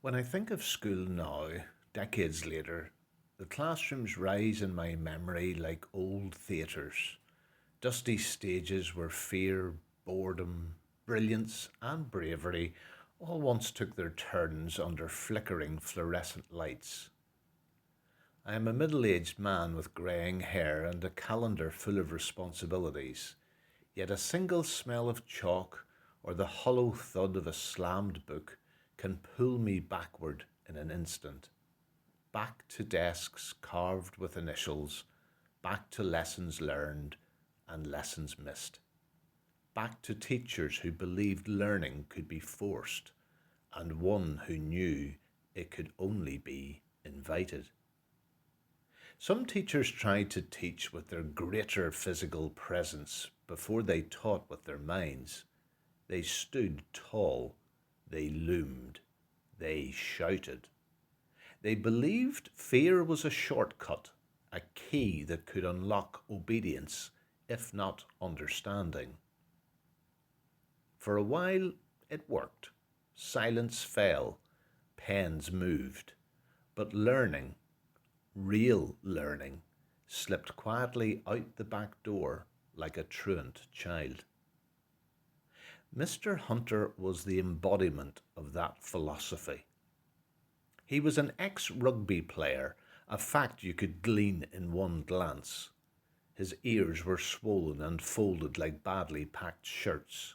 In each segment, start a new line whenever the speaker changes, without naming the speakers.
When I think of school now, decades later, the classrooms rise in my memory like old theatres, dusty stages where fear, boredom, brilliance, and bravery all once took their turns under flickering fluorescent lights. I am a middle aged man with greying hair and a calendar full of responsibilities, yet a single smell of chalk or the hollow thud of a slammed book can pull me backward in an instant, back to desks carved with initials, back to lessons learned and lessons missed, back to teachers who believed learning could be forced and one who knew it could only be invited. Some teachers tried to teach with their greater physical presence before they taught with their minds. They stood tall, they loomed, they shouted. They believed fear was a shortcut, a key that could unlock obedience, if not understanding. For a while, it worked. Silence fell, pens moved, but learning, real learning, slipped quietly out the back door like a truant child. Mr. Hunter was the embodiment of that philosophy. He was an ex rugby player, a fact you could glean in one glance. His ears were swollen and folded like badly packed shirts.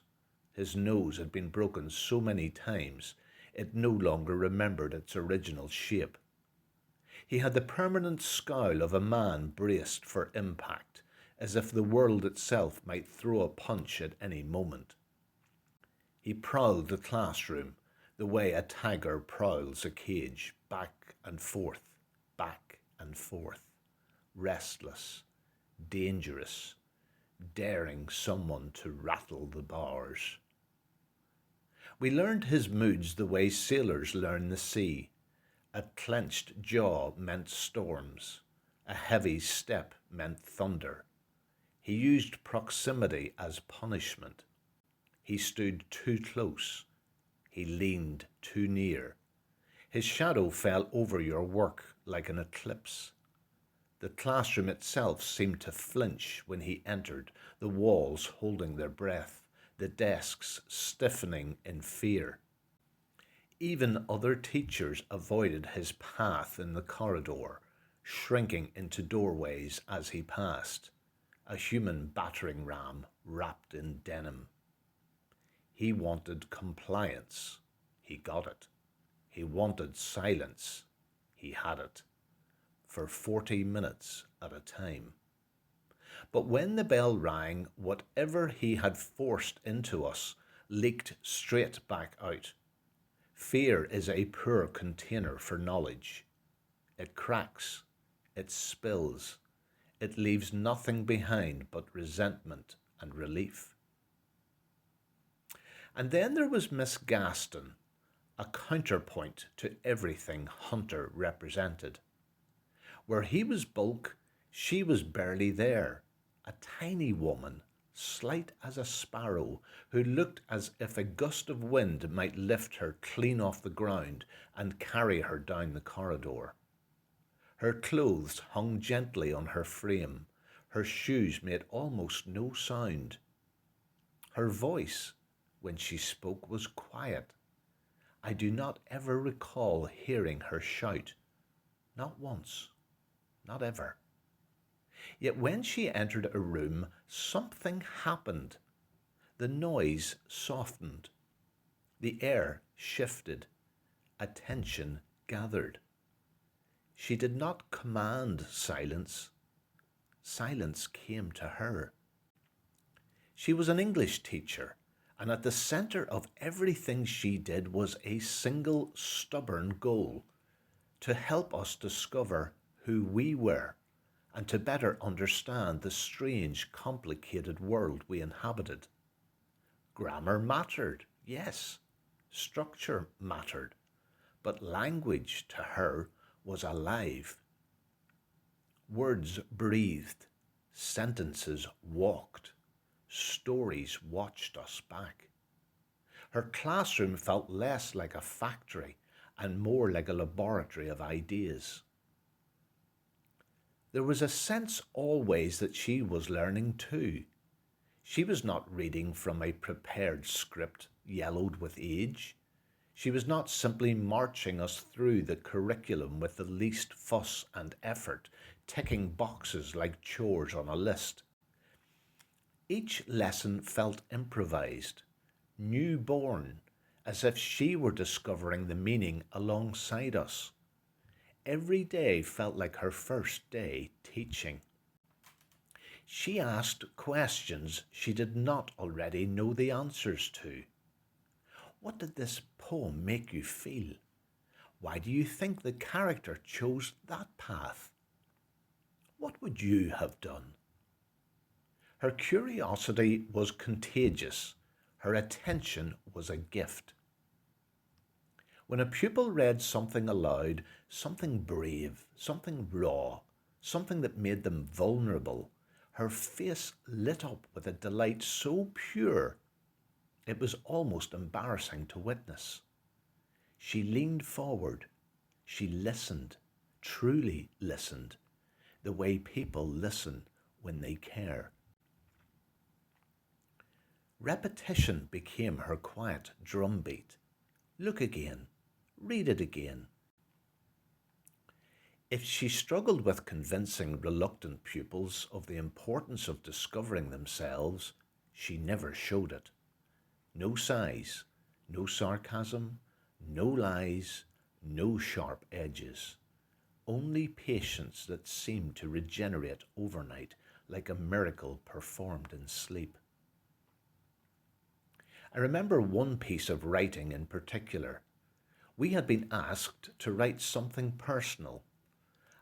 His nose had been broken so many times it no longer remembered its original shape. He had the permanent scowl of a man braced for impact, as if the world itself might throw a punch at any moment. He prowled the classroom the way a tiger prowls a cage, back and forth, restless, dangerous, daring someone to rattle the bars. We learned his moods the way sailors learn the sea. A clenched jaw meant storms. A heavy step meant thunder. He used proximity as punishment. He stood too close. He leaned too near. His shadow fell over your work like an eclipse. The classroom itself seemed to flinch when he entered, the walls holding their breath, the desks stiffening in fear. Even other teachers avoided his path in the corridor, shrinking into doorways as he passed, a human battering ram wrapped in denim. He wanted compliance. He got it. He wanted silence. He had it. For 40 minutes at a time. But when the bell rang, whatever he had forced into us leaked straight back out. Fear is a poor container for knowledge. It cracks, it spills, it leaves nothing behind but resentment and relief. And then there was Miss Gaston, a counterpoint to everything Hunter represented. Where he was bulk, she was barely there, a tiny woman, slight as a sparrow, who looked as if a gust of wind might lift her clean off the ground and carry her down the corridor. Her clothes hung gently on her frame, her shoes made almost no sound. Her voice, when she spoke, was quiet. I do not ever recall hearing her shout, not once, not ever. Yet when she entered a room, something happened. The noise softened. The air shifted. Attention gathered. She did not command silence. Silence came to her. She was an English teacher, and at the center of everything she did was a single stubborn goal: to help us discover who we were and to better understand the strange, complicated world we inhabited. Grammar mattered, yes. Structure mattered. But language to her was alive. Words breathed. Sentences walked. Stories watched us back. Her classroom felt less like a factory and more like a laboratory of ideas. There was a sense always that she was learning too. She was not reading from a prepared script yellowed with age. She was not simply marching us through the curriculum with the least fuss and effort, ticking boxes like chores on a list. Each lesson felt improvised, newborn, as if she were discovering the meaning alongside us. Every day felt like her first day teaching. She asked questions she did not already know the answers to. What did this poem make you feel? Why do you think the character chose that path? What would you have done? Her curiosity was contagious. Her attention was a gift. When a pupil read something aloud, something brave, something raw, something that made them vulnerable, her face lit up with a delight so pure it was almost embarrassing to witness. She leaned forward. She listened, truly listened, the way people listen when they care. Repetition became her quiet drumbeat. Look again. Read it again. If she struggled with convincing reluctant pupils of the importance of discovering themselves, she never showed it. No sighs, no sarcasm, no lies, no sharp edges. Only patience that seemed to regenerate overnight like a miracle performed in sleep. I remember one piece of writing in particular. We had been asked to write something personal.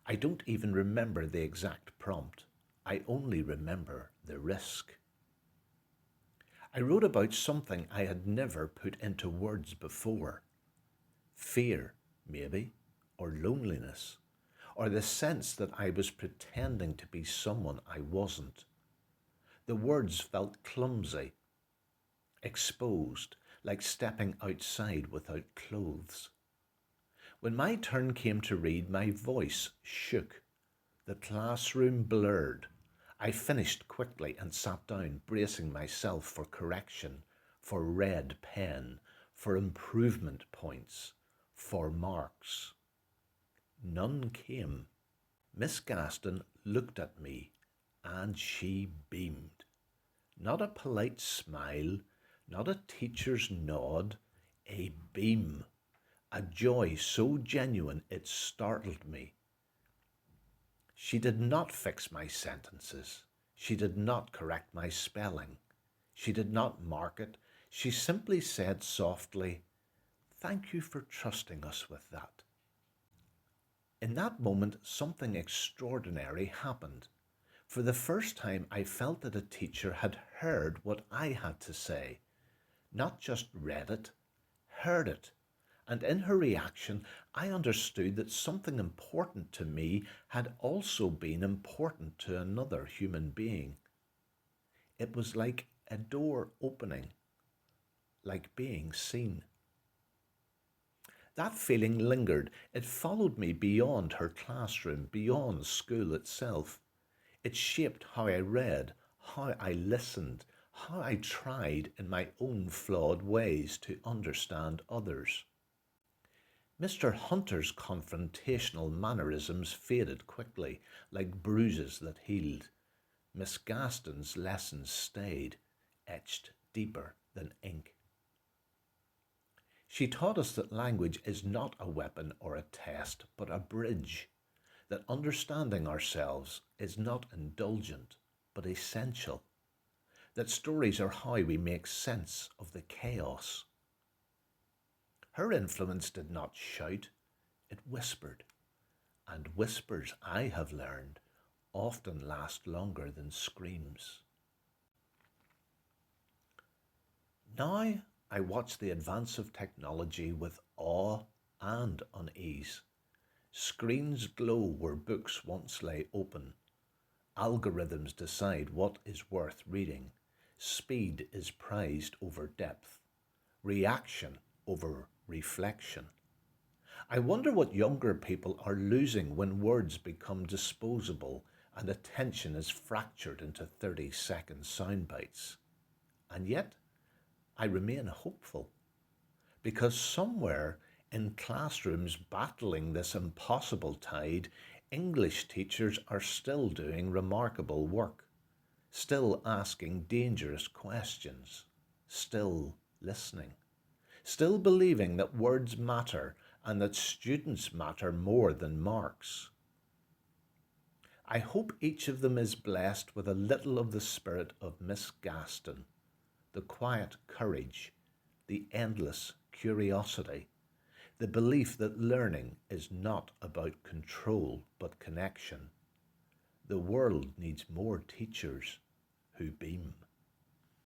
I don't even remember the exact prompt. I only remember the risk. I wrote about something I had never put into words before. Fear, maybe, or loneliness, or the sense that I was pretending to be someone I wasn't. The words felt clumsy, exposed, like stepping outside without clothes. When my turn came to read, my voice shook. The classroom blurred. I finished quickly and sat down, bracing myself for correction, for red pen, for improvement points, for marks. None came. Miss Gaston looked at me, and she beamed. Not a polite smile, not a teacher's nod, a beam. A joy so genuine it startled me. She did not fix my sentences. She did not correct my spelling. She did not mark it. She simply said softly, "Thank you for trusting us with that." In that moment, something extraordinary happened. For the first time, I felt that a teacher had heard what I had to say. Not just read it, heard it. And in her reaction, I understood that something important to me had also been important to another human being. It was like a door opening, like being seen. That feeling lingered. It followed me beyond her classroom, beyond school itself. It shaped how I read, how I listened, how I tried in my own flawed ways to understand others. Mr. Hunter's confrontational mannerisms faded quickly, like bruises that healed. Miss Gaston's lessons stayed, etched deeper than ink. She taught us that language is not a weapon or a test, but a bridge, that understanding ourselves is not indulgent, but essential, that stories are how we make sense of the chaos. Her influence did not shout, it whispered, and whispers, I have learned, often last longer than screams. Now I watch the advance of technology with awe and unease. Screens glow where books once lay open. Algorithms decide what is worth reading. Speed is prized over depth. Reaction over reflection. I wonder what younger people are losing when words become disposable and attention is fractured into 30-second sound bites. And yet, I remain hopeful because somewhere in classrooms battling this impossible tide, English teachers are still doing remarkable work, still asking dangerous questions, still listening, still believing that words matter and that students matter more than marks. I hope each of them is blessed with a little of the spirit of Miss Gaston, the quiet courage, the endless curiosity, the belief that learning is not about control but connection. The world needs more teachers who beam.